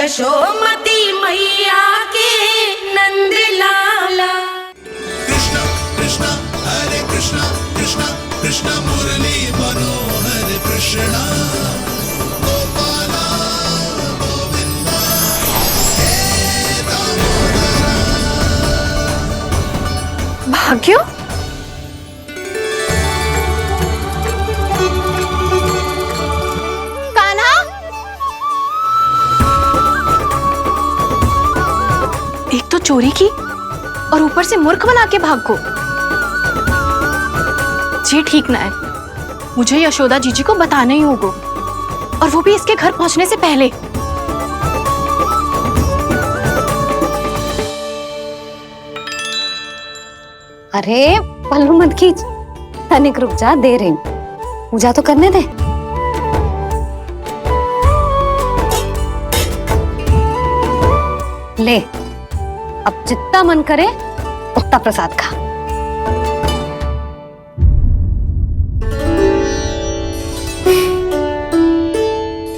यशोमती मैया के नंद लाला। कृष्ण कृष्ण हरे कृष्ण कृष्ण कृष्ण मुरली मनोहर कृष्ण गोपाला गोविंदा हे दामोदरा। भाग्य, एक तो चोरी की और ऊपर से मूर्ख बना के भाग को। ये ठीक ना है, मुझे यशोदा जीजी को बताना ही होगा, और वो भी इसके घर पहुंचने से पहले। अरे पल्लू मत खींच, तनिक रुक जा, दे रही हूं, पूजा तो करने दे। ले, अब जितना मन करे उतना प्रसाद खा।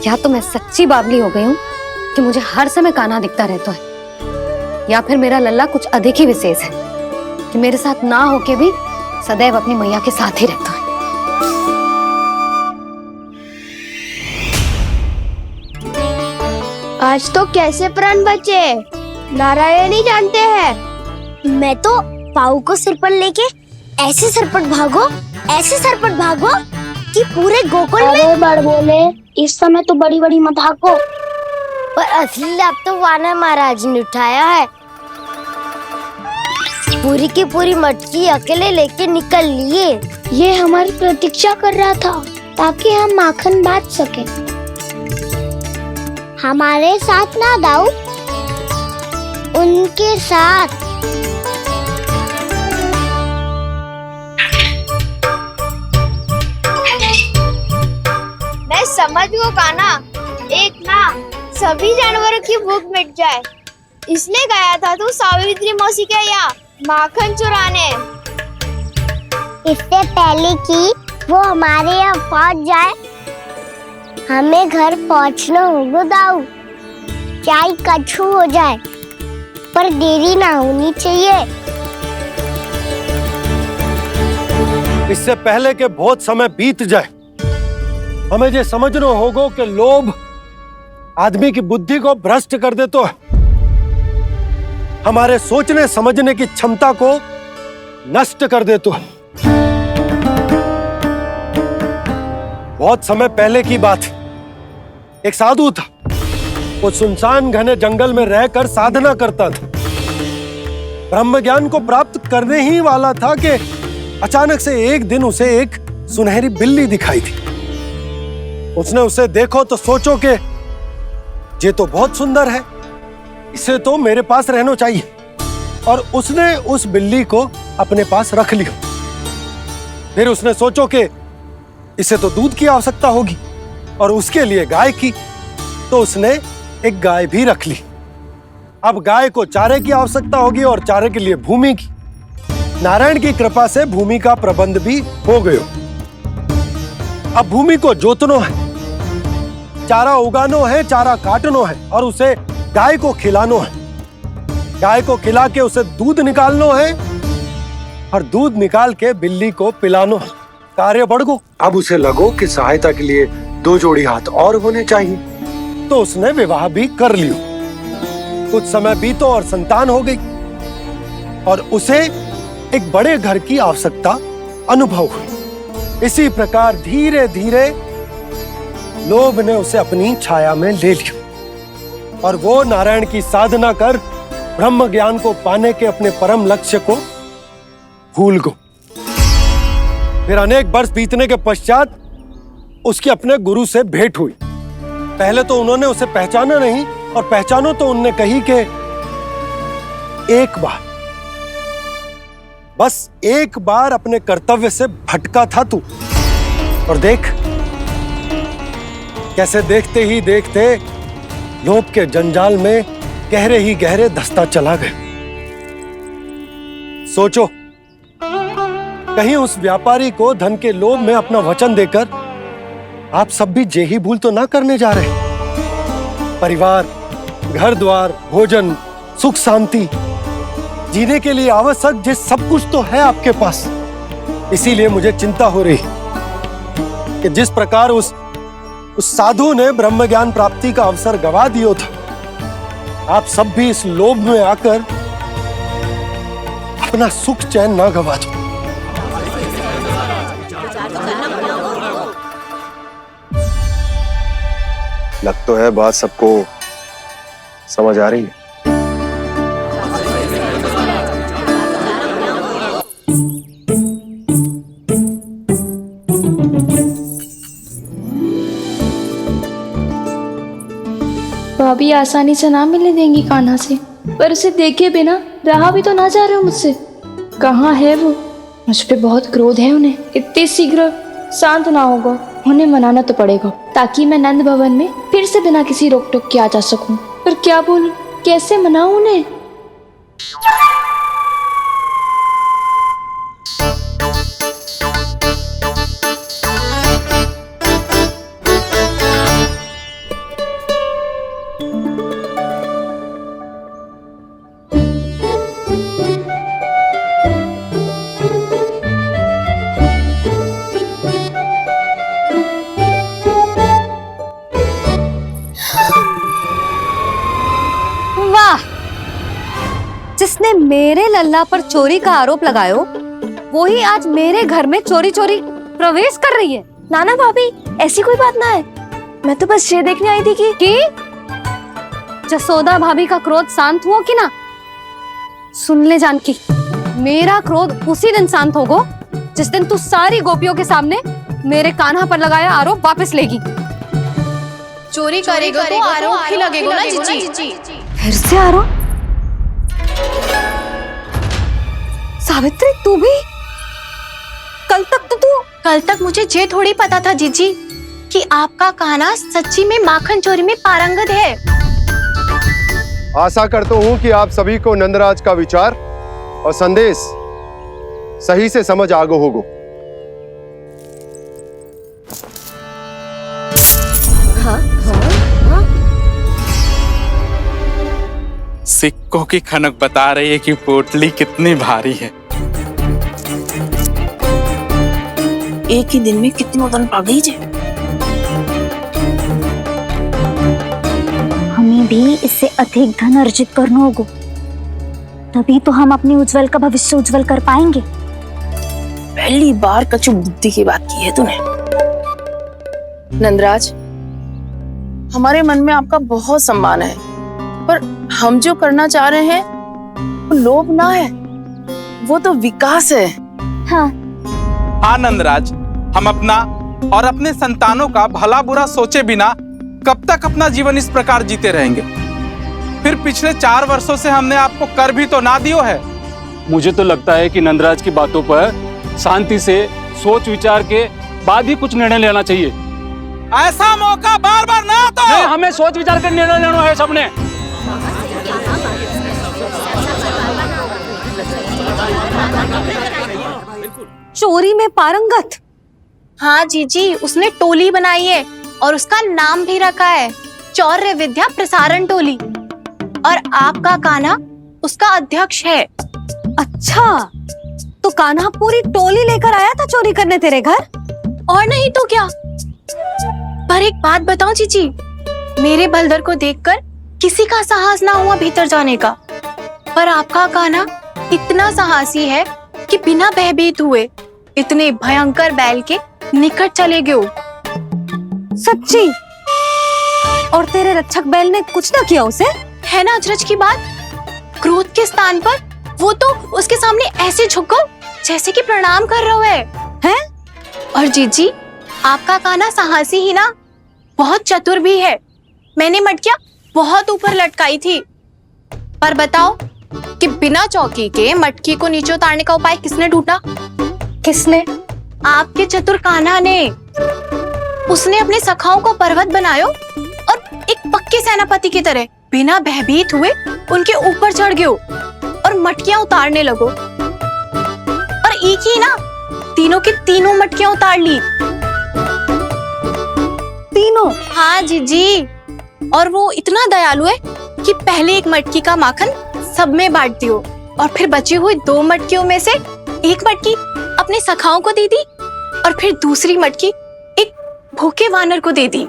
या तो मैं सच्ची बावली हो गई हूँ कि मुझे हर समय कान्हा दिखता रहता है, या फिर मेरा लल्ला कुछ अधिक ही विशेष है कि मेरे साथ ना होके भी सदैव अपनी मैया के साथ ही रहता है। आज तो कैसे प्राण बचे, नारायण ही जानते हैं। मैं तो पाऊ को सिर पर लेके ऐसे सरपट भागो कि पूरे गोकुल में बड़ बोले। इस समय तो बड़ी बड़ी मत हाको, पर असली लाभ तो वानर महाराज ने उठाया है। पूरी की पूरी मटकी अकेले लेके निकल लिए। ये हमारी प्रतीक्षा कर रहा था ताकि हम माखन बांट सके। हमारे साथ ना दाऊ, उनके साथ। मैं समझ गो कान्हा, एक ना सभी जानवरों की भूख मिट जाए, इसलिए गया था तू सावित्री मौसी के यहाँ माखन चुराने। इससे पहले कि वो हमारे यहाँ पहुँच जाए, हमें घर पहुँचना होगा दाऊ, चाहे कछु हो जाए, पर देरी ना होनी चाहिए। इससे पहले के बहुत समय बीत जाए, हमें ये समझना होगा कि लोभ आदमी की बुद्धि को भ्रष्ट कर देता है, हमारे सोचने समझने की क्षमता को नष्ट कर देता है। बहुत समय पहले की बात, एक साधु था, वो सुनसान घने जंगल में रहकर साधना करता था। ब्रह्म ज्ञान को प्राप्त करने ही वाला था कि अचानक से एक दिन उसे एक सुनहरी बिल्ली दिखाई थी। उसने उसे देखो तो सोचो कि ये तो बहुत सुंदर है, इसे तो मेरे पास रहना चाहिए, और उसने उस बिल्ली को अपने पास रख लिया। फिर उसने सोचो कि इसे तो दूध की आवश्यकता होगी और उसके लिए गाय की, तो उसने एक गाय भी रख ली। अब गाय को चारे की आवश्यकता होगी और चारे के लिए भूमि की। नारायण की कृपा से भूमि का प्रबंध भी हो गया। अब भूमि को जोतना है, चारा उगानो है, चारा काटनो है, और उसे गाय को खिलानो है। गाय को खिला के उसे दूध निकालनो है, और दूध निकाल के बिल्ली को पिलानो है। कार्य बढ़ गो। अब उसे लगो कि सहायता के लिए 2 जोड़ी हाथ और होने चाहिए, तो उसने विवाह भी कर लियो। कुछ समय बीतो और संतान हो गई, और उसे एक बड़े घर की आवश्यकता अनुभव हुई। इसी प्रकार धीरे धीरे लोभ ने उसे अपनी छाया में ले लिया, और वो नारायण की साधना कर ब्रह्म ज्ञान को पाने के अपने परम लक्ष्य को भूल गो। फिर अनेक वर्ष बीतने के पश्चात उसकी अपने गुरु से भेंट हुई। पहले तो उन्होंने उसे पहचाना नहीं, और पहचानो तो उनने कही कि एक बार, बस एक बार अपने कर्तव्य से भटका था तू, और देख कैसे देखते ही देखते लोभ के जंजाल में गहरे ही गहरे धंसता चला गया। सोचो, कहीं उस व्यापारी को धन के लोभ में अपना वचन देकर आप सब भी जे ही भूल तो ना करने जा रहे। परिवार, घर द्वार, भोजन, सुख शांति, जीने के लिए आवश्यक जिस सब कुछ तो है आपके पास। इसीलिए मुझे चिंता हो रही कि जिस प्रकार उस साधु ने ब्रह्म ज्ञान प्राप्ति का अवसर गवा दिया था, आप सब भी इस लोभ में आकर अपना सुख चैन ना गवा दो। लग तो है बात सबको समझ आ रही है। भाभी आसानी से ना मिलने देंगी कान्हा से, पर उसे देखे बिना रहा भी तो ना जा रहे हो मुझसे। कहाँ है वो? मुझ पे बहुत क्रोध है उन्हें। इतनी शीघ्र शांत ना होगा, उन्हें मनाना तो पड़ेगा ताकि मैं नंद भवन में फिर से बिना किसी रोक टोक के आ जा सकूं। पर क्या बोलूं, कैसे मनाऊं उन्हें? जिसने मेरे लल्ला पर चोरी का आरोप लगायो, वो ही आज मेरे घर में चोरी चोरी प्रवेश कर रही है। नाना भाभी, ऐसी कोई बात ना है, मैं तो बस ये देखने आई थी कि जसोदा भाभी का क्रोध शांत हुआ कि ना? सुन ले जानकी, मेरा क्रोध उसी दिन शांत होगा जिस दिन तू सारी गोपियों के सामने मेरे कान्हा पर लगाया आरोप वापस लेगी। चोरी करेगा तो आरोप ही लगेगा ना जीजी। फिर से आरोप? सावित्री, तू भी? कल तक मुझे ये थोड़ी पता था जीजी कि आपका कान्हा सच्ची में माखन चोरी में पारंगत है। आशा करता हूँ कि आप सभी को नंदराज का विचार और संदेश सही से समझ आ गो होगो। सिक्कों की खनक बता रही है कि पोटली कितनी भारी है। एक ही दिन में कितनों धन पा गई जे। हमें भी इससे अधिक धन अर्जित करना होगा, तभी तो हम अपने उज्जवल का भविष्य उज्जवल कर पाएंगे। पहली बार कछु बुद्धि की बात की है तूने। नंदराज, हमारे मन में आपका बहुत सम्मान है, पर हम जो करना चाह रहे हैं वो लोभ ना है, वो तो विकास है। हाँ नंदराज, हम अपना और अपने संतानों का भला बुरा सोचे बिना कब तक अपना जीवन इस प्रकार जीते रहेंगे? फिर पिछले 4 वर्षों से हमने आपको कर भी तो ना दियो है। मुझे तो लगता है कि नंदराज की बातों पर शांति से सोच विचार के बाद ही कुछ निर्णय लेना चाहिए। ऐसा मौका बार बार ना तो नहीं, हमें सोच विचार कर निर्णय लेना है सबने। चोरी में पारंगत? हाँ जीजी, उसने टोली बनाई है और उसका नाम भी रखा है चौर्य विद्या प्रसारण टोली, और आपका कान्हा उसका अध्यक्ष है। अच्छा, तो कान्हा पूरी टोली लेकर आया था चोरी करने तेरे घर? और नहीं तो क्या। पर एक बात बताऊं जीजी, मेरे बलदर को देखकर किसी का साहस ना हुआ भीतर जाने का, पर आपका कान्हा इतना साहसी है कि बिना भयभीत हुए इतने भयंकर बैल के निकट चले गए। सच्ची? और तेरे रक्षक बैल ने कुछ ना किया उसे? है ना अचरज की बात। क्रोध के स्थान पर वो तो उसके सामने ऐसे झुको जैसे कि प्रणाम कर रहा है। और जीजी, आपका कान्हा साहसी ही ना, बहुत चतुर भी है। मैंने मटकियां बहुत ऊपर लटकाई थी, पर बताओ कि बिना चौकी के मटकी को नीचे उतारने का उपाय किसने ढूंढा? किसने? आपके चतुर कान्हा ने। उसने अपने सखाओं को पर्वत बनायो और एक पक्के सेनापति की तरह बिना भयभीत हुए उनके ऊपर चढ़ गयो और मटकियां उतारने लगो, और एक ही ना, तीनों की तीनों मटकियां उतार ली। तीनों? हाँ जीजी, और वो इतना दयालु है कि पहले एक मटकी का माखन सब में बांट दियो और फिर बची हुई 2 मटकियों में से एक मटकी अपने सखाओं को दे दी और फिर दूसरी मटकी एक भूखे वानर को दे दी।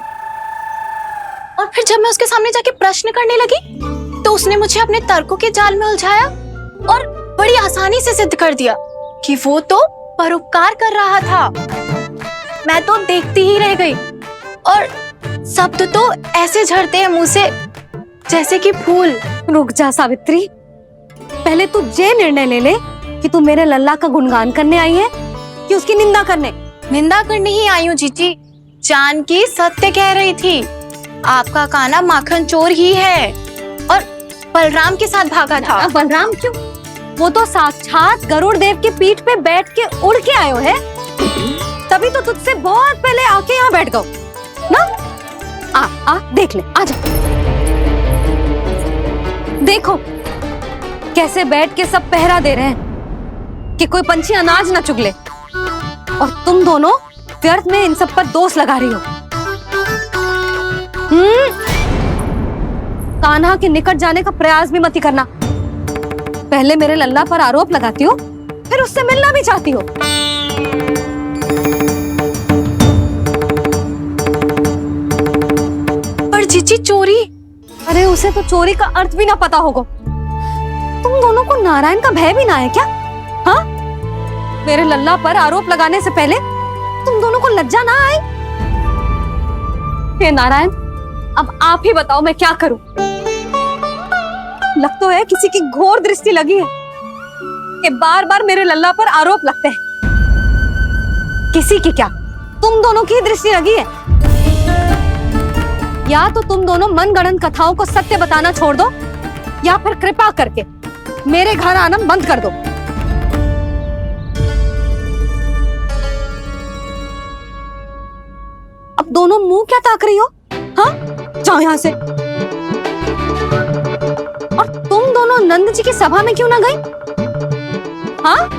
और फिर जब मैं उसके सामने जाके प्रश्न करने लगी तो उसने मुझे अपने तर्कों के जाल में उलझाया और बड़ी आसानी से सिद्ध कर दिया कि वो तो परोपकार कर रहा था। मैं तो देखती ही रह गई और शब्द तो ऐसे झड़ते हैं मुंह से जैसे कि फूल। रुक जा सावित्री, पहले तू ये निर्णय ले ले कि तू मेरे लल्ला का गुणगान करने आई है कि उसकी निंदा करने। निंदा करने ही आई हूँ जीजी। जानकी सत्य कह रही थी, आपका कान्हा माखन चोर ही है और बलराम के साथ भागा था। बलराम क्यों? वो तो साक्षात गरुड़ देव की पीठ पे बैठ के उड़ के आयो है, तभी तो तुझसे बहुत पहले आके यहाँ बैठ गओ ना। आ देख ले, आ जा। देखो कैसे बैठ के सब पहरा दे रहे हैं कि कोई पंछी अनाज ना चुगले, और तुम दोनों व्यर्थ में इन सब पर दोष लगा रही हो। कान्हा के निकट जाने का प्रयास भी मत करना। पहले मेरे लल्ला पर आरोप लगाती हो, फिर उससे मिलना भी चाहती हो। पर जीजी चोरी? अरे उसे तो चोरी का अर्थ भी ना पता होगा। तुम दोनों को नारायण का भय भी ना है क्या? हाँ, मेरे लल्ला पर आरोप लगाने से पहले तुम दोनों को लज्जा ना आई? हे नारायण, अब आप ही बताओ मैं क्या करूं। लग तो है किसी की घोर दृष्टि लगी है कि बार बार मेरे लल्ला पर आरोप लगते हैं। किसी की क्या, तुम दोनों की दृष्टि लगी है। या तो तुम दोनों मनगढ़ंत कथाओं को सत्य बताना छोड़ दो, या फिर कृपा करके मेरे घर आना बंद कर दो। अब दोनों मुंह क्या ताक रही हो? हाँ, जाओ यहां से। और तुम दोनों नंद जी की सभा में क्यों ना गई? हाँ,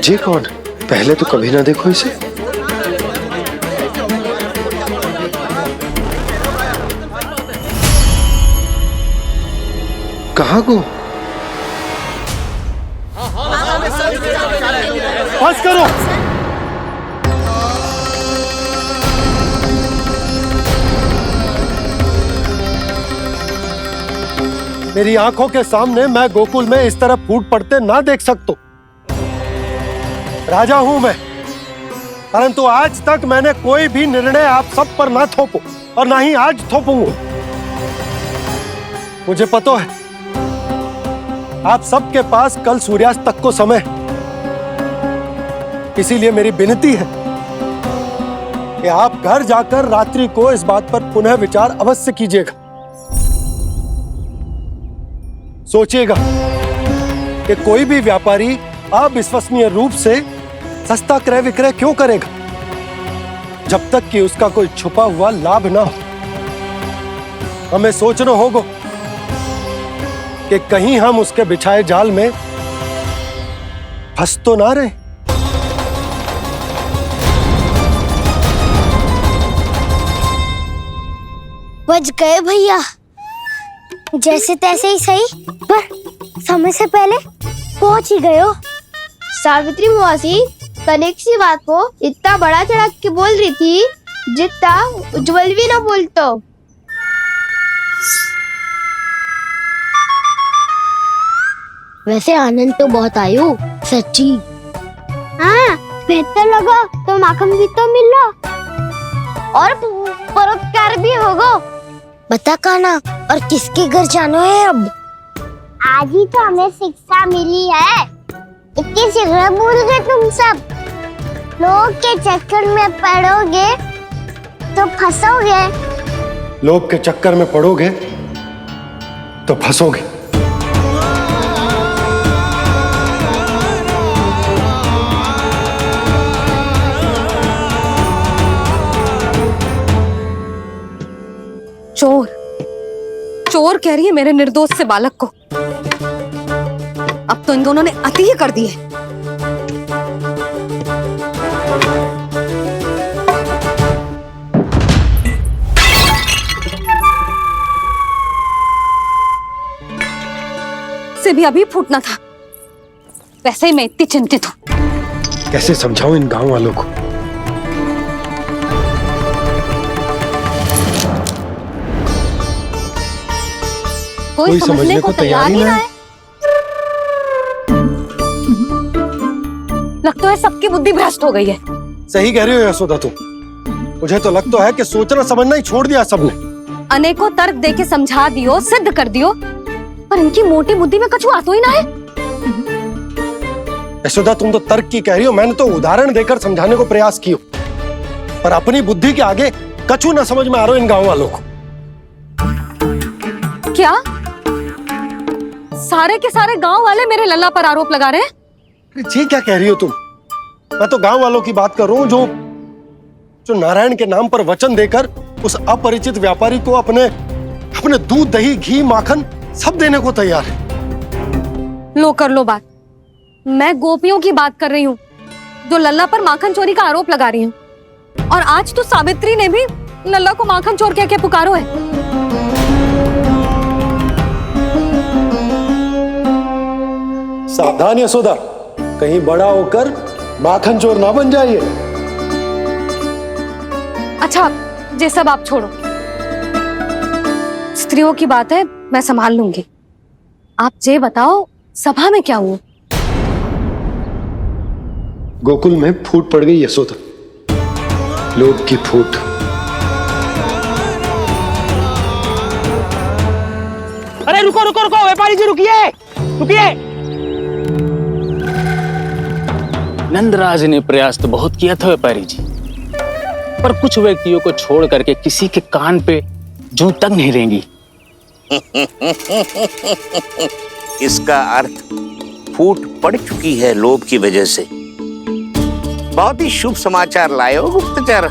जी कौन? पहले तो कभी ना देखो इसे। कहाँ को? बस करो। मेरी आंखों के सामने मैं गोकुल में इस तरह फूट पड़ते ना देख सकता। राजा हूं मैं, परंतु आज तक मैंने कोई भी निर्णय आप सब पर ना थोपो और ना ही आज थोपूंगा। मुझे पता है आप सबके पास कल सूर्यास्त तक को समय है, इसीलिए मेरी विनती है कि आप घर जाकर रात्रि को इस बात पर पुनः विचार अवश्य कीजिएगा। सोचिएगा कि कोई भी व्यापारी अविश्वसनीय रूप से सस्ता क्रय विक्रय क्यों करेगा जब तक कि उसका कोई छुपा हुआ लाभ ना हो। हमें सोचना होगा कि कहीं हम उसके बिछाए जाल में फंस तो ना रहे। बच गए भैया, जैसे तैसे ही सही, पर समय से पहले पहुंच ही गए हो। सावित्री मौसी कनेक सी बात को इतना बड़ा चढ़ा के बोल रही थी जितना उज्जवल भी ना बोलतो। वैसे आनंद तो बहुत आयो, सच्ची। हाँ, बेहतर लगा तो माखन भी तो मिला और परोपकार भी होगा। बता कान्हा, और किसके घर जाना है अब? आज ही तो हमें शिक्षा मिली है, इतनी शीघ्र भूल गए तुम सब। लोग के चक्कर में पड़ोगे तो फंसोगे। लोग के चक्कर में पड़ोगे तो फंसोगे। चोर, चोर कह रही है मेरे निर्दोष से बालक को। अब तो इन दोनों ने अति ही कर दी है। से भी अभी फूटना था। वैसे ही मैं इतनी चिंतित हूँ। कैसे समझाऊं इन गांव वालों को? कोई समझने को तैयार ही ना है। लगता है सबकी बुद्धि भ्रष्ट हो गई है। सही कह रही हो यशोदा तुम। मुझे तो लगता है कि सोचना समझना ही छोड़ दिया सबने। अनेकों तर्क देके समझा दियो, सिद्ध कर दियो, पर इनकी मोटी बुद्धि में कछु आता ही ना है। यशोदा तुम तो तर्क की कह रही हो, मैंने तो उदाहरण देकर समझाने को प्रयास किया, पर अपनी बुद्धि के आगे कछु ना समझ में आ रहा इन गांव वालों को। क्या सारे के सारे गांव वाले मेरे लल्ला पर आरोप लगा रहे हैं? जी क्या कह रही हो तुम? मैं तो गांव वालों की बात कर रहा हूं जो नारायण के नाम पर वचन देकर उस अपरिचित व्यापारी को अपने दूध, दही, घी, माखन सब देने को तैयार है। लो कर लो बात। मैं गोपियों की बात कर रही हूँ जो लल्ला पर माखन चोरी का आरोप लगा रही हूँ। और आज तो सावित्री ने भी लल्ला को माखन चोर कह के पुकारो है। सावधान यशोदा, कहीं बड़ा होकर माखन चोर ना बन जाइए। अच्छा, ये सब आप छोड़ो। स्त्रियों की बात है, मैं संभाल लूंगी। आप ये बताओ सभा में क्या हुआ? गोकुल में फूट पड़ गई यशोदा, लोभ की फूट। अरे रुको रुको रुको, व्यापारी जी रुकिए रुकिए। नंदराज ने प्रयास तो बहुत किया था व्यापारी जी, पर कुछ व्यक्तियों को छोड़ करके किसी के कान पे जूं तक नहीं रेंगी। इसका अर्थ फूट पड़ चुकी है लोभ की वजह से। बहुत ही शुभ समाचार लाए हो गुप्तचर।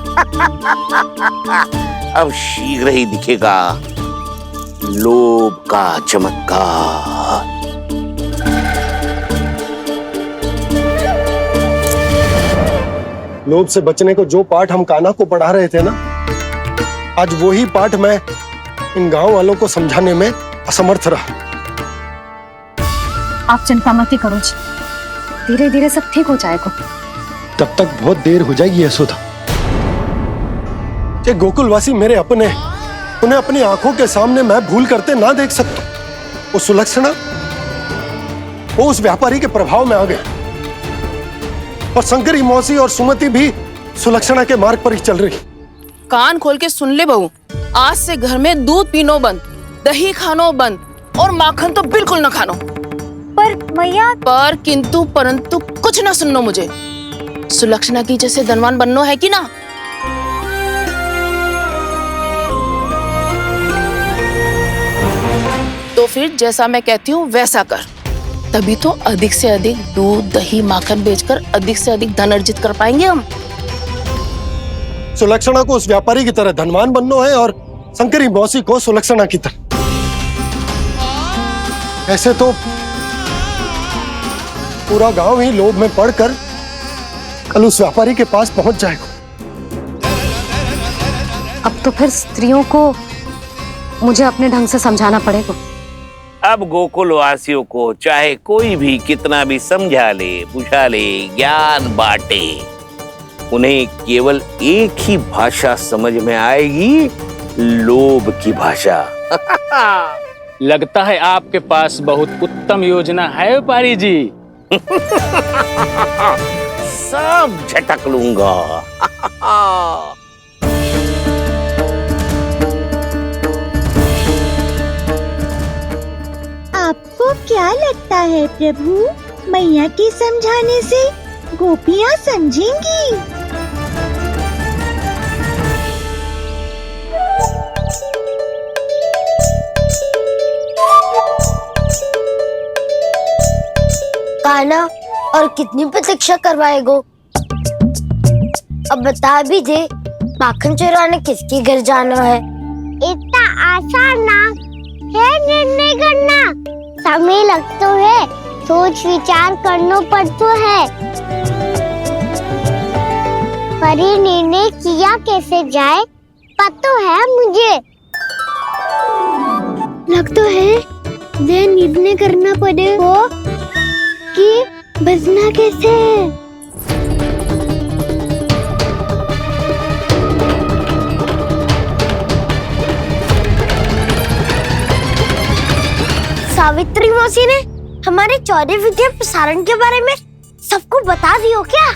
अब शीघ्र ही दिखेगा लोभ का चमत्कार। लोभ से बचने को जो पाठ हम कान्हा को पढ़ा रहे थे ना, आज वही पाठ मैं इन गांव वालों को समझाने में असमर्थ रहा। आप चिंता मत करो जी, धीरे धीरे सब ठीक हो जाएगा। तब तक बहुत देर हो जाएगी यशोदा। ये गोकुलवासी मेरे अपने, उन्हें अपनी आंखों के सामने मैं भूल करते ना देख सकता। वो सुलक्षणा, वो उस व्यापारी के प्रभाव में आ गए, और शंकरी मौसी और सुमति भी सुलक्षणा के मार्ग पर ही चल रही। कान खोल के सुन ले बहू, आज से घर में दूध पीनो बंद, दही खानो बंद, और माखन तो बिल्कुल न खानो। पर मैया, पर किंतु परंतु कुछ ना सुननो मुझे। सुलक्षणा की जैसे धनवान बननो है कि ना? तो फिर जैसा मैं कहती हूँ वैसा कर, तभी तो अधिक से अधिक दूध, दही, माखन बेचकर अधिक से अधिक धन अर्जित कर पाएंगे हम। सुलक्षणा को उस व्यापारी की तरह धनवान बनना है और शंकरी मौसी को सुलक्षणा की तरह। ऐसे तो पूरा गांव ही लोभ में पड़कर कल उस व्यापारी के पास पहुंच जाएगा। अब तो फिर स्त्रियों को मुझे अपने ढंग से समझाना पड़ेगा। अब गोकुल वासियों को चाहे कोई भी कितना भी समझा ले, बुझा ले, ज्ञान बांटे, उन्हें केवल एक ही भाषा समझ में आएगी, लोभ की भाषा। लगता है आपके पास बहुत उत्तम योजना है व्यापारी जी। सब झटक लूंगा। आपको क्या लगता है प्रभु, मैया के समझाने से गोपियाँ समझेंगी? कान्हा, और कितनी प्रतीक्षा करवाएगो? अब बता भी दे, माखन चुराने किसके घर जाना है? इतना आसान ना, है निर्णय करना। समय लगतो है, सोच विचार करना पड़तो है। पर ये निर्णय किया कैसे जाए पता है मुझे। लगता है ये निर्णय करना पड़ेगा कि बचना कैसे है। सावित्री मौसी ने हमारे चौधरी विद्या प्रसारण के बारे में सबको बता दियो क्या?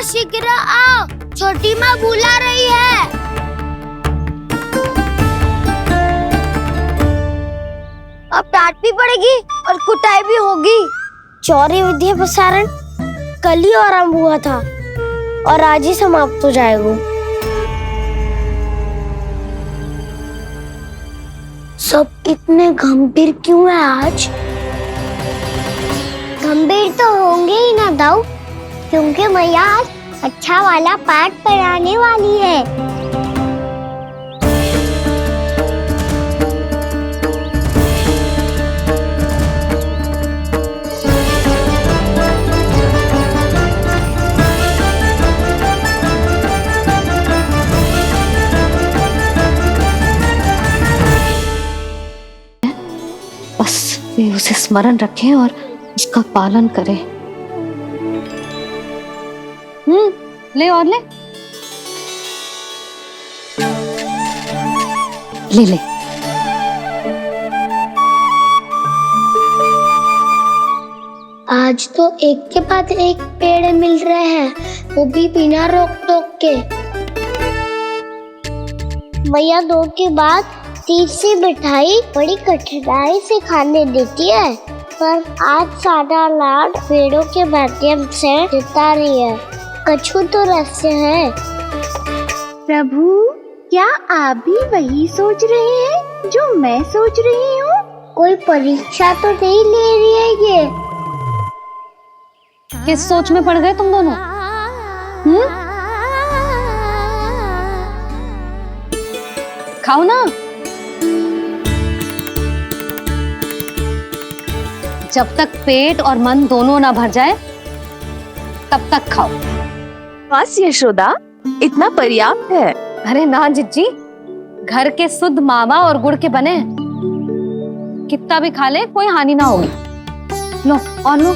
शीघ्र आओ, छोटी माँ बुला रही है। अब डांट भी पड़ेगी और कुटाई भी होगी। चौधरी विद्या प्रसारण कल ही आरंभ हुआ था और आज ही समाप्त हो जाएगा। सब इतने गंभीर क्यों है आज? गंभीर तो होंगे ही ना दाऊ, क्योंकि मैया आज अच्छा वाला पाठ पढ़ाने वाली है। बस वे उसे स्मरण रखें और उसका पालन करें। ले और ले ले ले। आज तो एक के बाद एक पेड़ मिल रहे हैं, वो भी बिना रोक टोक के। मैया 2 के बाद तीसरी मिठाई बड़ी कठिनाई से खाने देती है, पर आज सादा लाड पेड़ों के माध्यम से जिता रही है। कछु तो रहस्य है। प्रभु, क्या आप भी वही सोच रहे हैं जो मैं सोच रही हूँ? कोई परीक्षा तो नहीं ले रही है ये? किस सोच में पड़ गए तुम दोनों? खाओ ना। जब तक पेट और मन दोनों ना भर जाए तब तक खाओ। बस यशोदा, इतना पर्याप्त है। अरे ना जिज्जी, घर के शुद्ध मावा और गुड़ के बने, कितना भी खा ले कोई हानि ना होगी। लो और लो।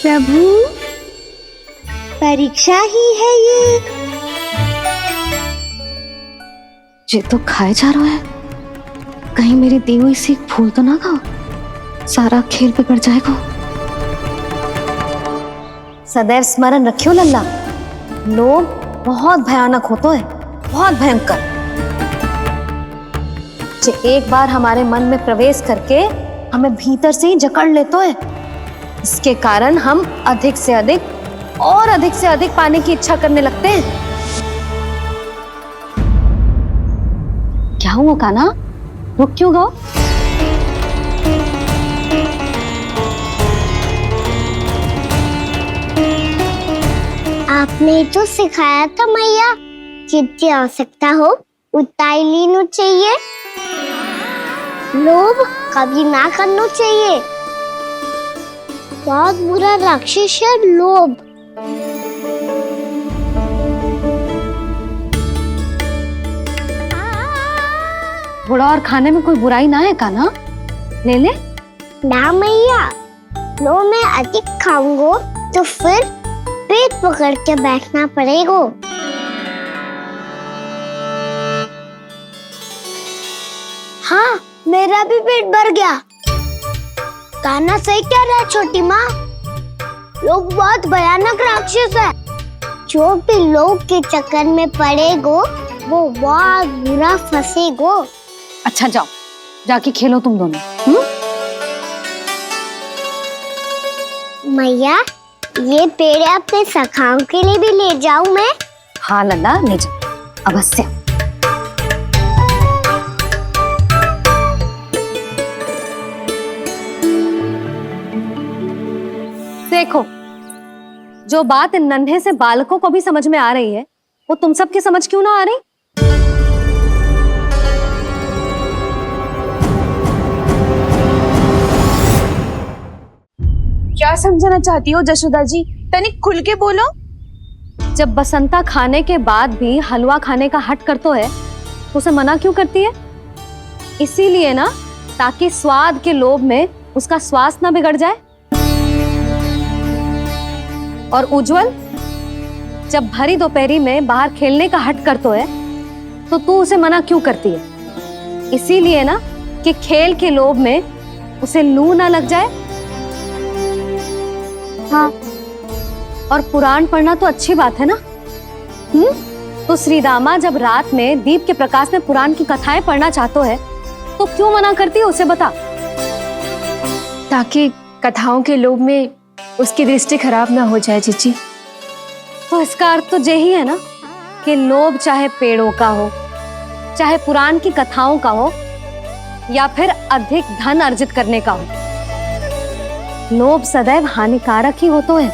प्रभु, परीक्षा ही है ये तो खाए जा रहा है, कहीं मेरी दी हुई सीख भूल तो ना खाओ, सारा खेल बिगड़ जाएगा। सदैव स्मरण रखियो लल्ला, लोग बहुत भयानक होते हैं, बहुत भयंकर। जो एक बार हमारे मन में प्रवेश करके हमें भीतर से ही जकड़ लेते हैं, इसके कारण हम अधिक से अधिक और अधिक से अधिक पाने की इच्छा करने लगते हैं। क्या हुआ कान्हा, रुक क्यों गए? आपने तो सिखाया था मैया, जितनी आवश्यकता हो उतना ही लेना चाहिए, लोभ कभी ना करना चाहिए। बहुत बुरा राक्षस है लोभ। थोड़ा और खाने में कोई बुराई ना है कान्हा, ले ले। ना मैया, लो मैं अधिक खाऊंगा तो फिर पेट पकड़ के बैठना पड़ेगा। हाँ, मेरा भी पेट भर गया। कान्हा सही कह रहा है छोटी माँ, लोग बहुत भयानक राक्षस है। जो भी लोग के चक्कर में पड़ेगो वो बहुत बुरा फंसेगो। अच्छा जाओ, जाके खेलो तुम दोनों। मैया, ये पेड़ अपने सखाओं के लिए भी ले जाऊं मैं? हाँ लल्ला, ले जाओ अवश्य। देखो, जो बात इन नन्हे से बालकों को भी समझ में आ रही है, वो तुम सबकी समझ क्यों ना आ रही? क्या समझाना चाहती हो जशोदा जी? तनिक खुल के बोलो। जब बसंता खाने के बाद भी हलवा खाने का हट करतो है, तो उसे मना क्यों करती है? इसीलिए ना, ताकि स्वाद के लोभ में उसका स्वास्थ्य ना बिगड़ जाए। और उज्जवल, जब भरी दोपहरी में बाहर खेलने का हट करतो है, तो तू उसे मना क्यों करती है? इसीलिए ना, कि खेल के लोभ में उसे लू ना लग जाए। हाँ, और पुराण पढ़ना तो अच्छी बात है ना। तो श्रीदामा जब रात में दीप के प्रकाश में पुराण की कथाएं पढ़ना चाहते है, तो क्यों मना करती है? उसे बता। ताकि कथाओं के लोभ में उसकी दृष्टि खराब ना हो जाए जीजी। तो इसका अर्थ तो यही है ना, कि लोभ चाहे पेड़ों का हो, चाहे पुराण की कथाओं का हो, या फिर अधिक धन अर्जित करने का हो, लोभ सदैव हानिकारक ही होता है।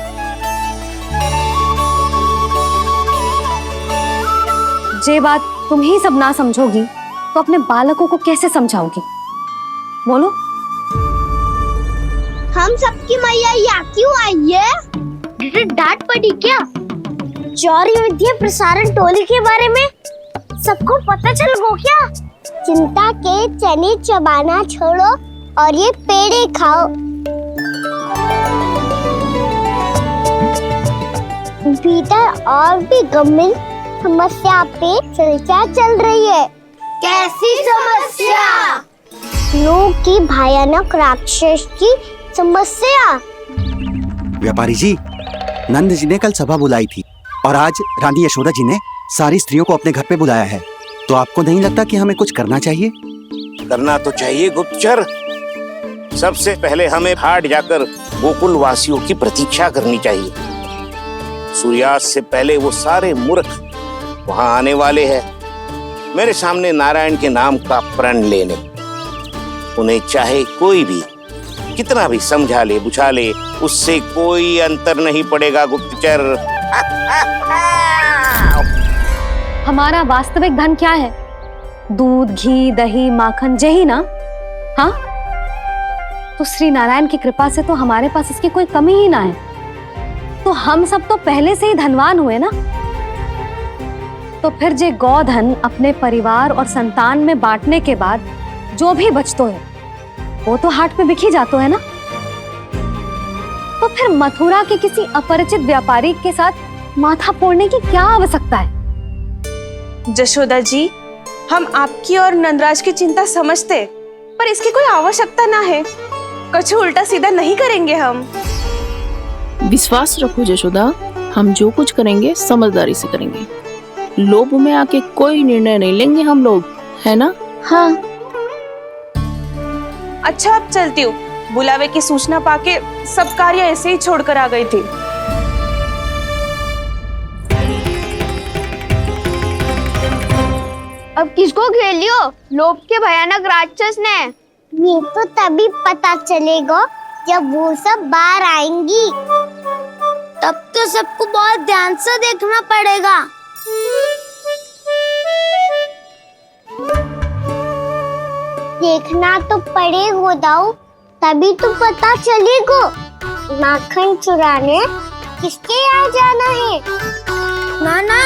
जे बात तुम ही सब ना समझोगी, तो अपने बालकों को कैसे समझाओगी? बोलो। हम सबकी मैया यहाँ क्यों आई है? डांट पड़ी क्या? चौरी विद्या प्रसारण टोली के बारे में सबको पता चल गो क्या? चिंता के चने चबाना छोड़ो और ये पेड़े खाओ। भीतर और भी गंभीर समस्या पे चर्चा चल रही है। कैसी समस्या? लोग की भयानक राक्षस की समस्या। व्यापारी जी, नंद जी ने कल सभा बुलाई थी और आज रानी यशोदा जी ने सारी स्त्रियों को अपने घर पे बुलाया है। तो आपको नहीं लगता कि हमें कुछ करना चाहिए? करना तो चाहिए गुप्तचर। सबसे पहले हमें हाट जाकर गोकुल वासियों की प्रतीक्षा करनी चाहिए। सूर्यास्त से पहले वो सारे मूर्ख वहां आने वाले हैं, मेरे सामने नारायण के नाम का प्रण लेने। उन्हें चाहे कोई भी कितना भी समझा ले बुझा ले, उससे कोई अंतर नहीं पड़ेगा गुप्तचर। हमारा वास्तविक धन क्या है? दूध, घी, दही, माखन, यही ना? हाँ, तो श्री नारायण की कृपा से तो हमारे पास इसकी कोई कमी ही ना है। तो हम सब तो पहले से ही धनवान हुए ना। तो फिर जे गोधन अपने परिवार और संतान में बांटने के बाद जो भी बचतो है, वो तो हाट पे बिखी जातो है ना। तो फिर मथुरा के किसी अपरिचित व्यापारी के साथ माथा फोड़ने की क्या आवश्यकता है? जशोदा जी, हम आपकी और नंदराज की चिंता समझते, पर इसकी कोई आवश्यकता ना है। कुछ उल्टा सीधा नहीं करेंगे हम। विश्वास रखो जशोदा, हम जो कुछ करेंगे समझदारी से करेंगे। लोभ में आके कोई निर्णय नहीं लेंगे हम लोग, है ना? हाँ। अच्छा, अब चलती हूँ। बुलावे की सूचना पाके सब कार्य ऐसे ही छोड़कर आ गई थी। अब किसको घेर लियो? लोभ के भयानक राक्षस ने। ये तो तभी पता चलेगा जब वो सब बाहर आएंगी। तब तो सबको बहुत ध्यान से देखना पड़ेगा। देखना तो पड़ेगा दाऊ, तभी तो पता चलेगा माखन चुराने किसके यहाँ जाना है। नाना,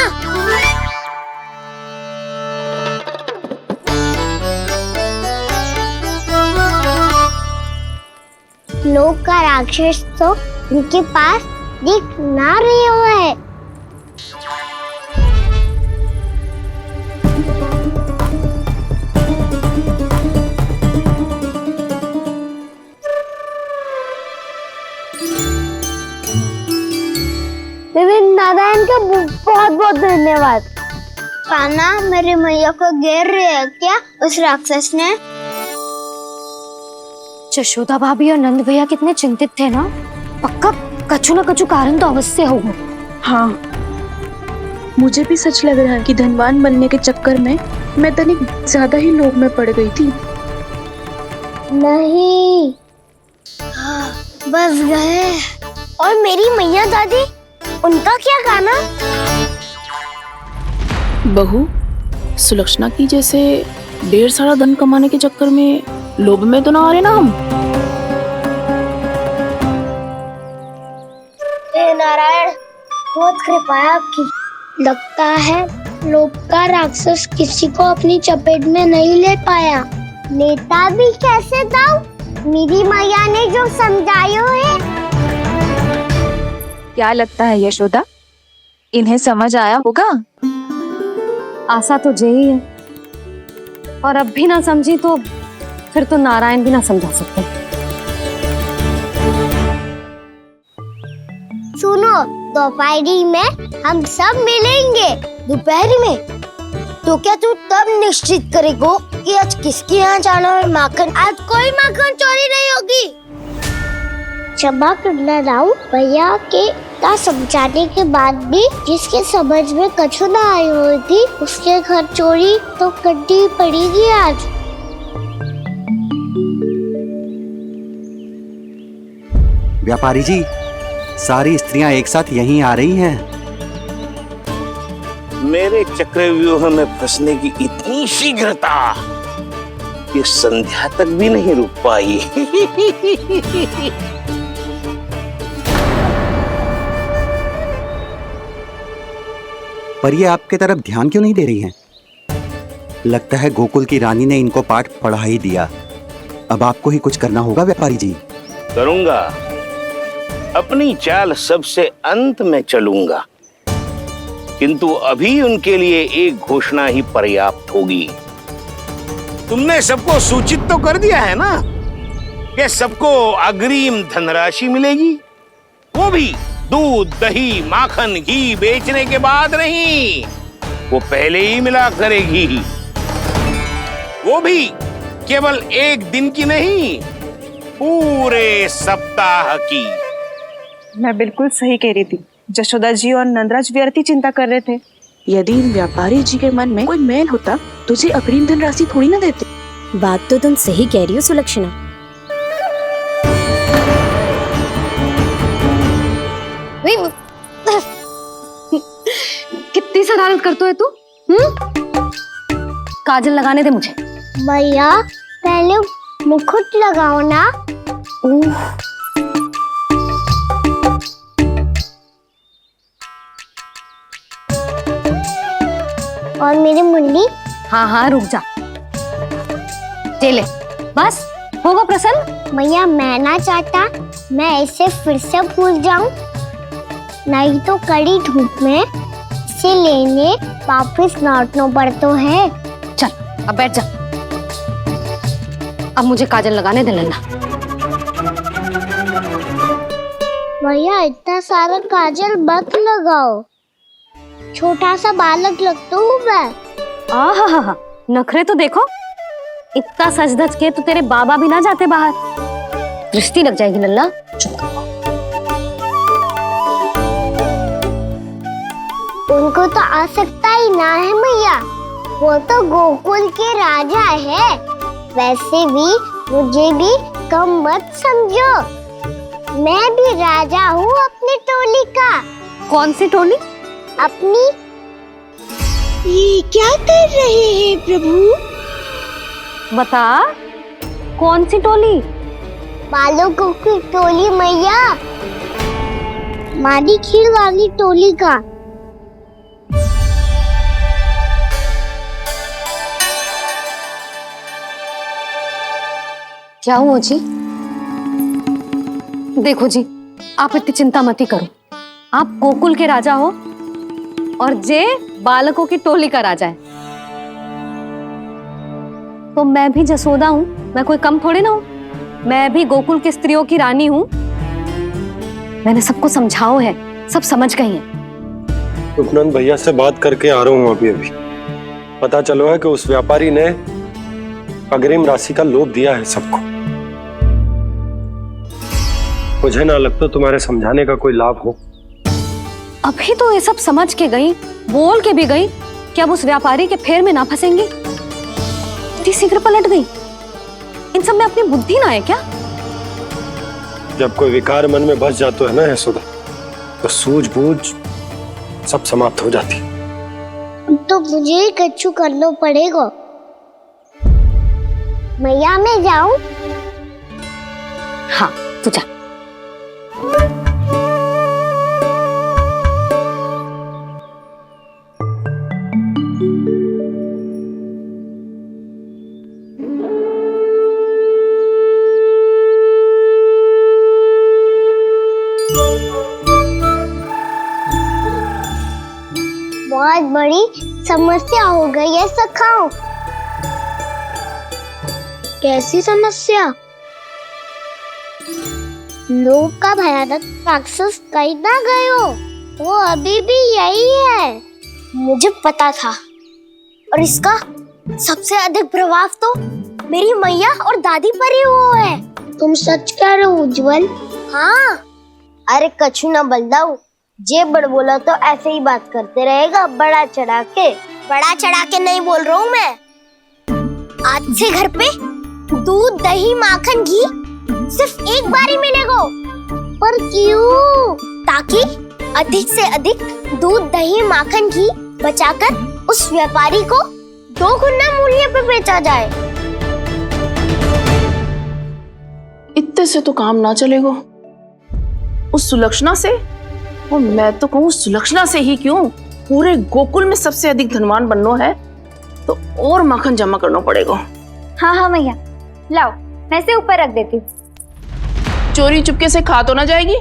लोग का राक्षस तो उनके पास दिख ना रहे हुआ है। नारायण का बहुत बहुत धन्यवाद। कान्हा मेरी मैया को घेर रहे है क्या उस राक्षस ने? यशोदा भाभी और नंद भैया कितने चिंतित थे ना। पक्का कछु न कछु कारण तो अवश्य होगा। हाँ, मुझे भी सच लग रहा है कि धनवान बनने के चक्कर में मैं तनिक ज्यादा ही लोभ में पड़ गई थी। नहीं, बस गए। और मेरी मैया दादी, उनका क्या गाना? बहू, सुलक्षणा की जैसे ढेर सारा धन कमाने के चक्कर में लोभ में तो ना आ रहे ना हम। हे नारायण, बहुत कृपा है आपकी। लगता है लोभ का राक्षस किसी को अपनी चपेट में नहीं ले पाया। लेता भी कैसे दाऊ? मेरी मैया ने जो समझायो है। क्या लगता है यशोदा, इन्हें समझ आया होगा? आशा तो यही है, और अब भी ना समझी तो फिर तो नारायण भी ना समझा सकते। सुनो, दोपहरी में हम सब मिलेंगे। दोपहरी में? तो क्या तू तब निश्चित करेगो कि आज किसके यहाँ जाना है माखन? आज कोई माखन चोरी नहीं होगी। क्षमा करना राव, भैया के का समझाने के बाद भी जिसके समझ में कछु ना आई हुई थी उसके घर चोरी तो करनी पड़ेगी आज। व्यापारी जी, सारी स्त्रियां एक साथ यहीं आ रही हैं। मेरे चक्रव्यूह में फंसने की इतनी शीघ्रता कि संध्या तक भी नहीं रुक पाई। पर ये आपके तरफ ध्यान क्यों नहीं दे रही हैं? लगता है गोकुल की रानी ने इनको पाठ पढ़ा ही दिया। अब आपको ही कुछ करना होगा व्यापारी जी। करूंगा, अपनी चाल सबसे अंत में चलूंगा, किंतु अभी उनके लिए एक घोषणा ही पर्याप्त होगी। तुमने सबको सूचित तो कर दिया है ना कि सबको अग्रिम धनराशि मिलेगी, वो भी दूध, दही, माखन, घी बेचने के बाद नहीं, वो पहले ही मिला करेगी। वो भी केवल एक दिन की नहीं, पूरे सप्ताह की। मैं बिल्कुल सही कह रही थी। यशोदा जी और नंदराज व्यर्थ ही चिंता कर रहे थे। यदि इन व्यापारी जी के मन में कोई मैल होता तुझे अग्रिम धनराशि थोड़ी ना देते। बात तो तुम सही कह रही हो सुलक्षणा। कितनी शरारत करते है तू? काजल लगाने दे मुझे। भैया, पहले मुकुट लगाओ ना। और मेरी मुंडी? हाँ हाँ, रुक जा। ले, बस होगा प्रसन्न। भैया, मैं ना चाहता मैं ऐसे फिर से भूल जाऊं, नहीं तो कड़ी धूप में इसे लेने वापस लौटना पड़ता है। चल, अब बैठ जा। अब मुझे काजल लगाने दे लल्ला। भैया, इतना सारा काजल मत लगाओ, छोटा सा बालक लगता हूँ मैं। आहा, नखरे तो देखो। इतना सज धज के तो तेरे बाबा भी ना जाते बाहर, दृष्टि लग जाएगी लल्ला। उनको तो आ सकता ही ना है मैया, वो तो गोकुल के राजा है। वैसे भी मुझे भी कम मत समझो, मैं भी राजा हूँ अपनी टोली का। कौन सी टोली? अपनी। ये क्या कर रहे हैं प्रभु? बता, कौन सी टोली? बालकों की टोली मैया, मारी खीर वाली टोली का। क्या हुआ जी? देखो जी, आप इतनी चिंता मत ही करो। आप गोकुल के राजा हो और जे बालकों की टोली का राजा है, तो मैं भी जसोदा हूँ, मैं कोई कम थोड़े ना हूँ। मैं भी गोकुल की स्त्रियों की रानी हूँ। मैंने सबको समझाओ है, सब समझ गई हैं। उपनंद भैया से बात करके आ रहा हूँ अभी। पता चलो है कि उस व्यापारी ने अग्रिम राशि का लोभ दिया है सबको। मुझे ना लगता तुम्हारे समझाने का कोई लाभ हो। अभी तो ये सब समझ के गई, बोल के भी गई कि अब उस व्यापारी के फेर में ना फंसेंगी। इतनी शीघ्र पलट गई। इन सब में अपनी बुद्धि ना है क्या? जब कोई विकार मन में बस जाता है ना यशोदा, तो सूझबूझ सब समाप्त हो जाती है। तो मुझे ही कच्चू करना पड़ेगा। मैया मैं जाऊं? हाँ तू जा। बहुत बड़ी समस्या हो गई है सखाओ। कैसी समस्या? लोभ का भयानक राक्षस कहीं ना गयो, वो अभी भी यही है। मुझे पता था। और इसका सबसे अधिक प्रभाव तो मेरी मैया और दादी पर ही हुआ है। तुम सच कह रहे हो उज्जवल? हाँ। अरे कछु ना बलदाऊ, जे बड़ बोला तो ऐसे ही बात करते रहेगा बड़ा चढ़ा के। बड़ा चढ़ा के नहीं बोल रहा हूँ मैं। आज से घर पे दूध दही माखन घी सिर्फ एक बार ही मिलेगा। पर क्यों? ताकि अधिक से अधिक दूध दही माखन घी बचाकर उस व्यापारी को 2 गुना मूल्य पे बेचा जाए। इतने से तो काम ना चलेगा। उस सुलक्षणा से, और मैं तो कहूँ सुलक्षणा से ही क्यों, पूरे गोकुल में सबसे अधिक धनवान बनना है तो और माखन जमा करना पड़ेगा। हाँ हाँ मैया, लाओ मैं इसे ऊपर रख देती हूँ। चोरी चुपके से खा तो ना जाएगी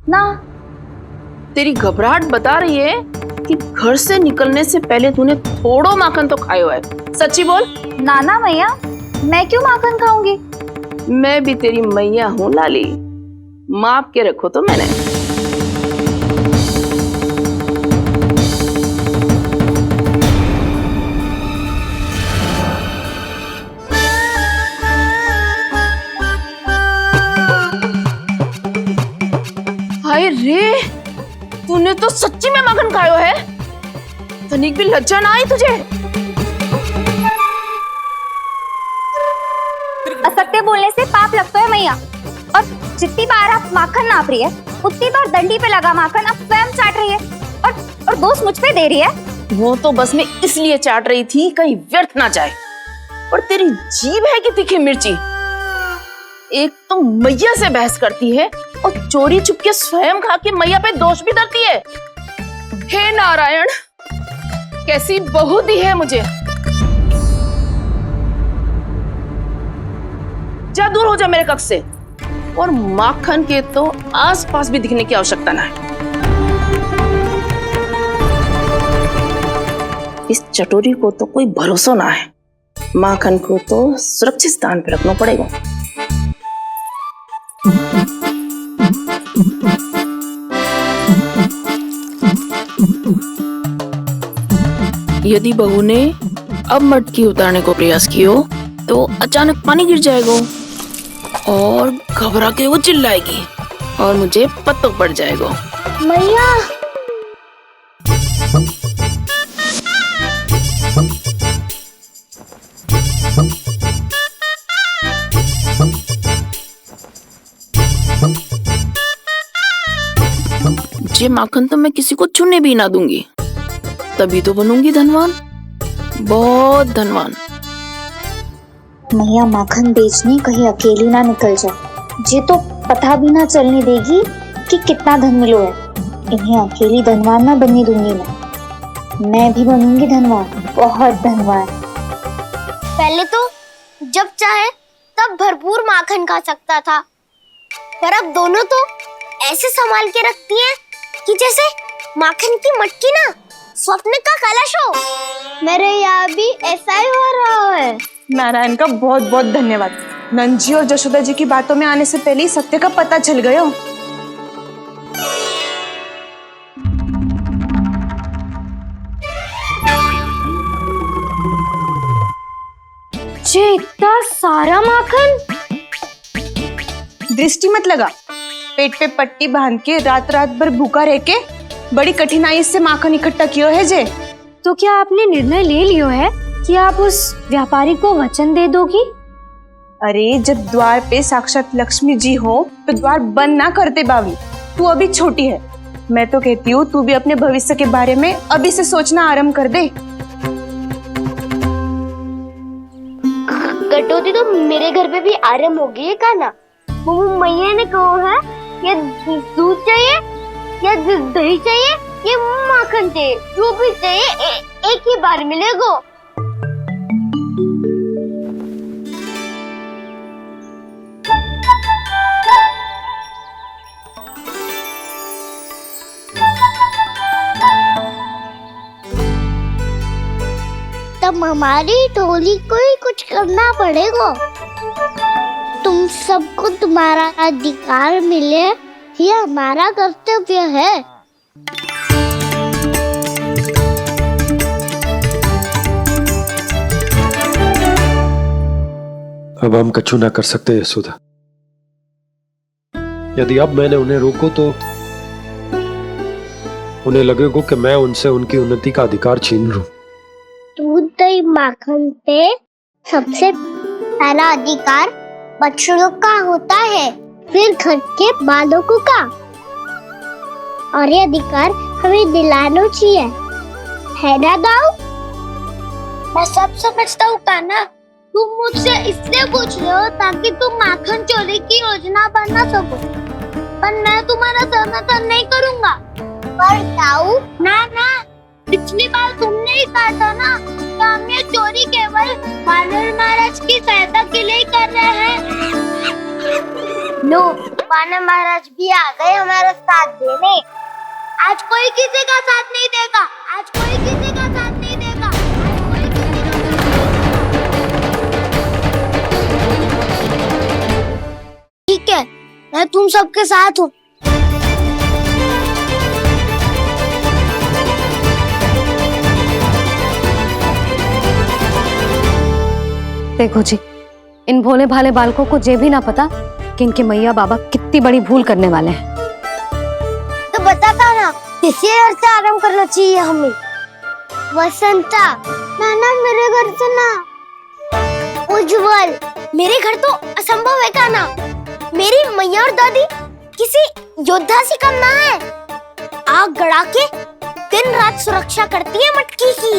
ना? तेरी घबराहट बता रही है कि घर से निकलने से पहले तूने थोड़ो माखन तो खाया है। सच्ची बोल। ना ना मैया, मैं क्यों माखन खाऊंगी? मैं भी तेरी मैया हूँ लाली, माप के रखो तो मैंने। हाय रे, तूने तो सच्ची में माखन खायो है। तनिक भी लज्जा ना आई तुझे? असत्य बोलने से पाप लगता है मैया। और जितनी बार आप माखन नाप रही है, उतनी बार डंडी पे लगा माखन आप स्वयं चाट रही है और दोष मुझ पे दे रही है। वो तो बस मैं इसलिए चाट रही थी कहीं व्यर्थ ना जाए। और तेरी जीभ है कि तीखी मिर्ची। एक तो मैया से बहस करती है और चोरी चुपके स्वयं खा के मैया पे दोष भी धरती है। हे नारायण, कैसी बहू दी है मुझे। जा दूर हो जा मेरे कक्ष से, और माखन के तो आसपास भी दिखने की आवश्यकता ना है। इस चटोरी को तो कोई भरोसा ना है। माखन को तो सुरक्षित स्थान पर रखना पड़ेगा। यदि बहू ने अब मटकी उतारने को प्रयास किया तो अचानक पानी गिर जाएगा और घबरा के वो चिल्लाएगी और मुझे पता पड़ जाएगा। मैया, ये माखन तो मैं किसी को छूने भी ना दूंगी, तभी तो बनूंगी धनवान, बहुत धनवान। मैया माखन बेचने कहीं अकेली ना निकल जाए। ये तो पता भी ना चलने देगी कि कितना धन मिलो है। इन्हें अकेली धनवान ना बनने दूंगी मैं भी बनूंगी धनवान, बहुत धनवान। पहले तो जब चाहे तब भरपूर माखन खा सकता था, पर अब दोनों तो ऐसे संभाल के रखती हैं कि जैसे माखन की मटकी ना स्वप्न का कलश हो। मेरे यहाँ भी ऐसा ही हो रहा है। नारायण का बहुत बहुत धन्यवाद। नंजी और जशोदा जी की बातों में आने से पहले ही सत्य का पता चल गया। मुझे इतना सारा माखन। दृष्टि मत लगा, पेट पे पट्टी बांध के रात रात भर भूखा रह के बड़ी कठिनाई से माखन इकट्ठा किया है जे। तो क्या आपने निर्णय ले लियो है कि आप उस व्यापारी को वचन दे दोगी? अरे जब द्वार पे साक्षात लक्ष्मी जी हो तो द्वार बंद ना करते बावली। तू अभी छोटी है, मैं तो कहती हूँ तू भी अपने भविष्य के बारे में अभी से सोचना आरंभ कर दे। कटौती तो मेरे घर पे भी आरंभ हो गई है काना। वो मैया ने कहा है ये दूध चाहिए या दही चाहिए या माखन चाहिए, जो भी चाहिए एक ही बार मिलेगा। तब हमारी टोली को ही कुछ करना पड़ेगा। तुम सबको तुम्हारा अधिकार मिले, ये हमारा कर्तव्य है। अब हम कछु ना कर सकते यशोदा। यदि अब मैंने उन्हें रोको तो उन्हें लगेगा कि मैं उनसे उनकी उन्नति का अधिकार छीन लूं। दूध दही माखन पे सबसे पहला अधिकार बछड़ों का होता है, फिर घर के बालकों का, और ये अधिकार हमें दिलाना चाहिए, है ना दाऊ? मैं सब समझता हूँ कान्हा, तुम मुझसे इसलिए पूछ रहे हो ताकि तुम माखन चोरी की योजना बना सको, पर मैं तुम्हारा समर्थन नहीं करूँगा। पर दाऊ ना, पिछली बार तुमने ही कहा था ना कि हम ये चोरी केवल वानर महाराज की सहायता के लिए कर रहे हैं। लो, वानर महाराज भी आ गए हमारा साथ देने। आज कोई किसी का साथ नहीं देगा, आज कोई किसी का साथ नहीं देगा, आज कोई किसी का साथ। ठीक है, मैं तुम सबके साथ हूँ। देखो जी, इन भोले भाले बालकों को ये भी ना पता कि इनके मैया बाबा कितनी बड़ी भूल करने वाले हैं। तो बताता ना, किसी घर से आरंभ करना चाहिए हमें। वसंता, ना मेरे घर से ना। उज्जवल, मेरे घर तो असंभव है काना। मेरी मैया और दादी किसी योद्धा से कम ना है। आग गड़ा के दिन रात सुरक्षा करती है मटकी की।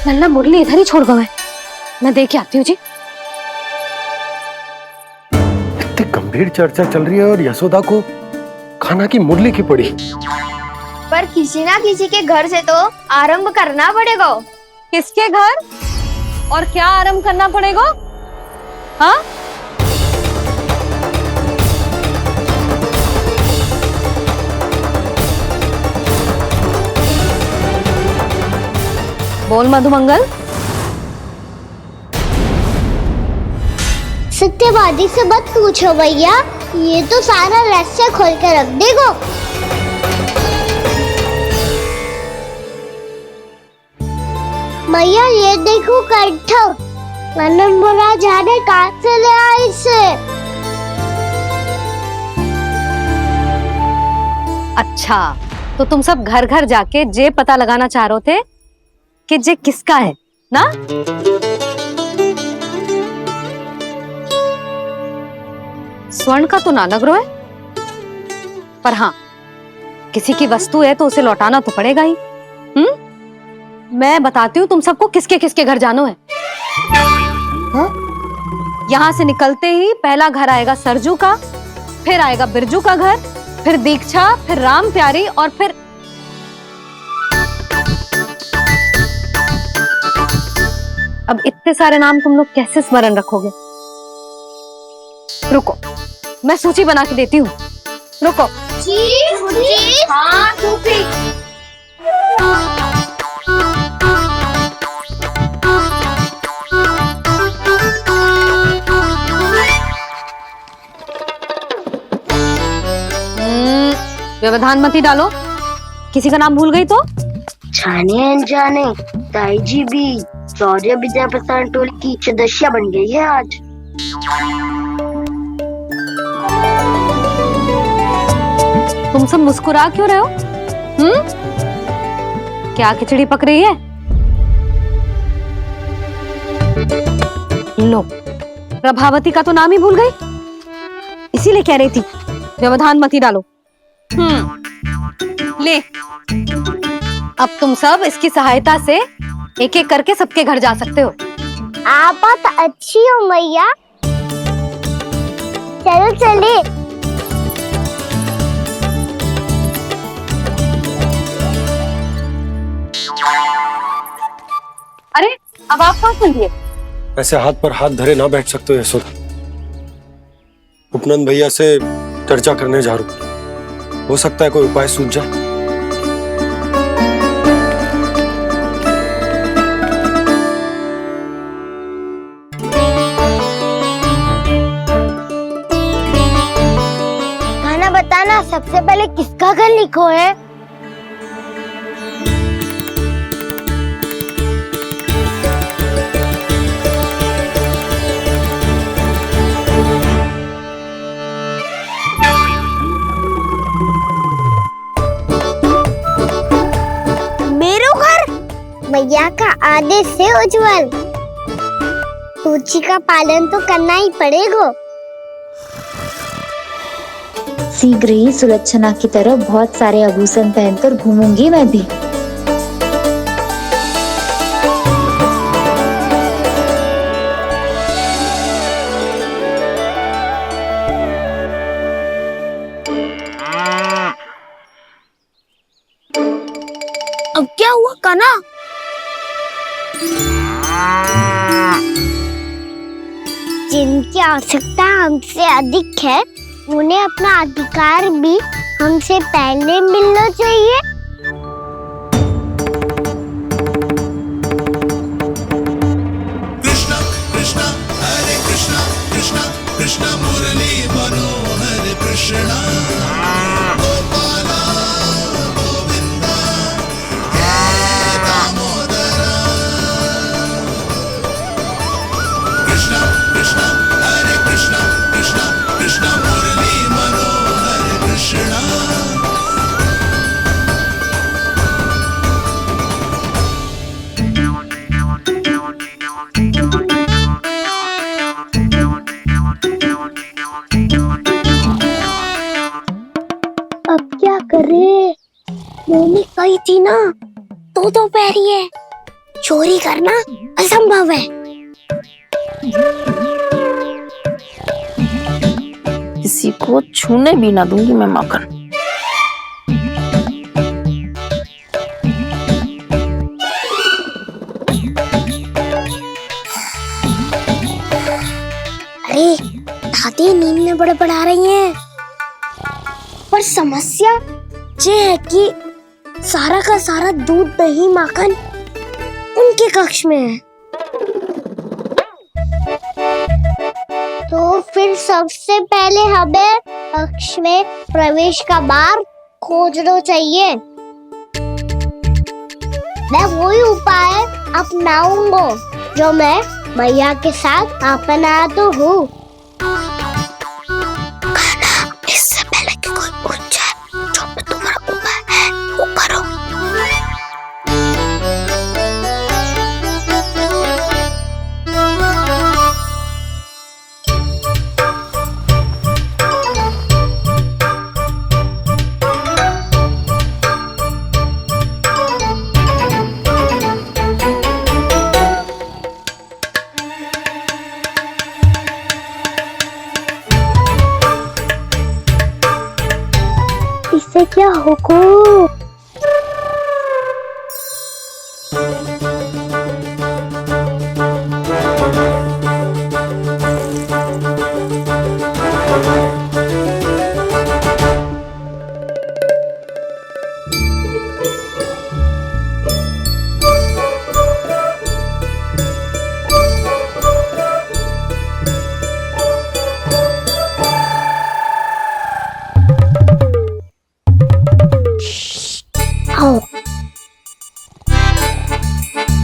लल्ला मुरली इधर ही छोड़ गए, मैं देख के आती हूँ जी। इतनी गंभीर चर्चा चल रही है और यशोदा को खाना की मुरली की पड़ी। पर किसी ना किसी के घर से तो आरंभ करना पड़ेगा। किसके घर और क्या आरंभ करना पड़ेगा? हाँ, बोल मधुमंगल। सत्यवादी से मत पूछो भैया, ये तो सारा रहस्य खोल के रख देगा। भैया ये देखो कंठ, मनन बुरा जाने कहाँ से ले आया इसे। अच्छा, तो तुम सब घर घर जाके जे पता लगाना चाह रहे थे कि जे किसका है ना? स्वर्ण का तो ना लग रहा है, पर हाँ, किसी की वस्तु है तो उसे लौटाना तो पड़ेगा ही। मैं बताती हूँ तुम सबको किसके किसके घर जानो है। हाँ? यहाँ से निकलते ही पहला घर आएगा सरजू का, फिर आएगा बिरजू का घर, फिर दीक्षा, फिर राम प्यारी, और फिर अब इतने सारे नाम तुम लोग कैसे स्मरण रखोगे? रुको, मैं सूची बना के देती हूँ। रुको। हाँ, व्यवधान मत ही डालो, किसी का नाम भूल गई तो? जाने अनजाने ताई जी भी शौर्य विद्या प्रसारण टोली की सदस्य बन गई है आज। तुम सब मुस्कुरा क्यों रहे हो? क्या खिचड़ी पक रही है? लो, प्रभावती का तो नाम ही भूल गई, इसीलिए कह रही थी व्यवधान मत ही डालो। ले, अब तुम सब इसकी सहायता से एक एक करके सबके घर जा सकते हो। आप बहुत अच्छी हो मैया। चलो चले। अरे अब आप कहाँ चलिए? ऐसे हाथ पर हाथ धरे ना बैठ सकते हो यशोदा। उपनंद भैया से चर्चा करने जा रहा हूं, हो सकता है कोई उपाय सूझ जाए। खाना बताना, सबसे पहले किसका घर लिखो है? मैया का आदेश से उज्जवल, सूची का पालन तो करना ही पड़ेगा। शीघ्र ही सुलक्षणा की तरह बहुत सारे आभूषण पहनकर घूमूंगी मैं भी। अब क्या हुआ कान्हा? जिनकी आवश्यकता हमसे अधिक है, उन्हें अपना अधिकार भी हमसे पहले मिलना चाहिए। कृष्णा कृष्णा हरे कृष्णा कृष्णा कृष्णा मुरली मनोहर कृष्णा गोपाला गोविंदा हे दामोदरा। कृष्णा कृष्णा हरे कृष्णा कृष्णा कृष्णा मुरली मनोहर कृष्णा। अब क्या करे? मम्मी कही थी ना, दो पैरी है, चोरी करना असंभव है। किसी को छूने भी ना दूंगी मैं माखन। अरे दादी नींद में बड़बड़ा रही हैं, पर समस्या ये है कि सारा का सारा दूध दही माखन उनके कक्ष में है। तो फिर सबसे पहले हमें कक्ष में प्रवेश का मार्ग खोजना चाहिए। मैं वही उपाय अपनाऊंगा जो मैं मैया के साथ अपना तो हूँ। इससे पहले कि कोई पूछ जाए, जो भी तुम्हारा उपाय है वो करो। इससे क्या होगा?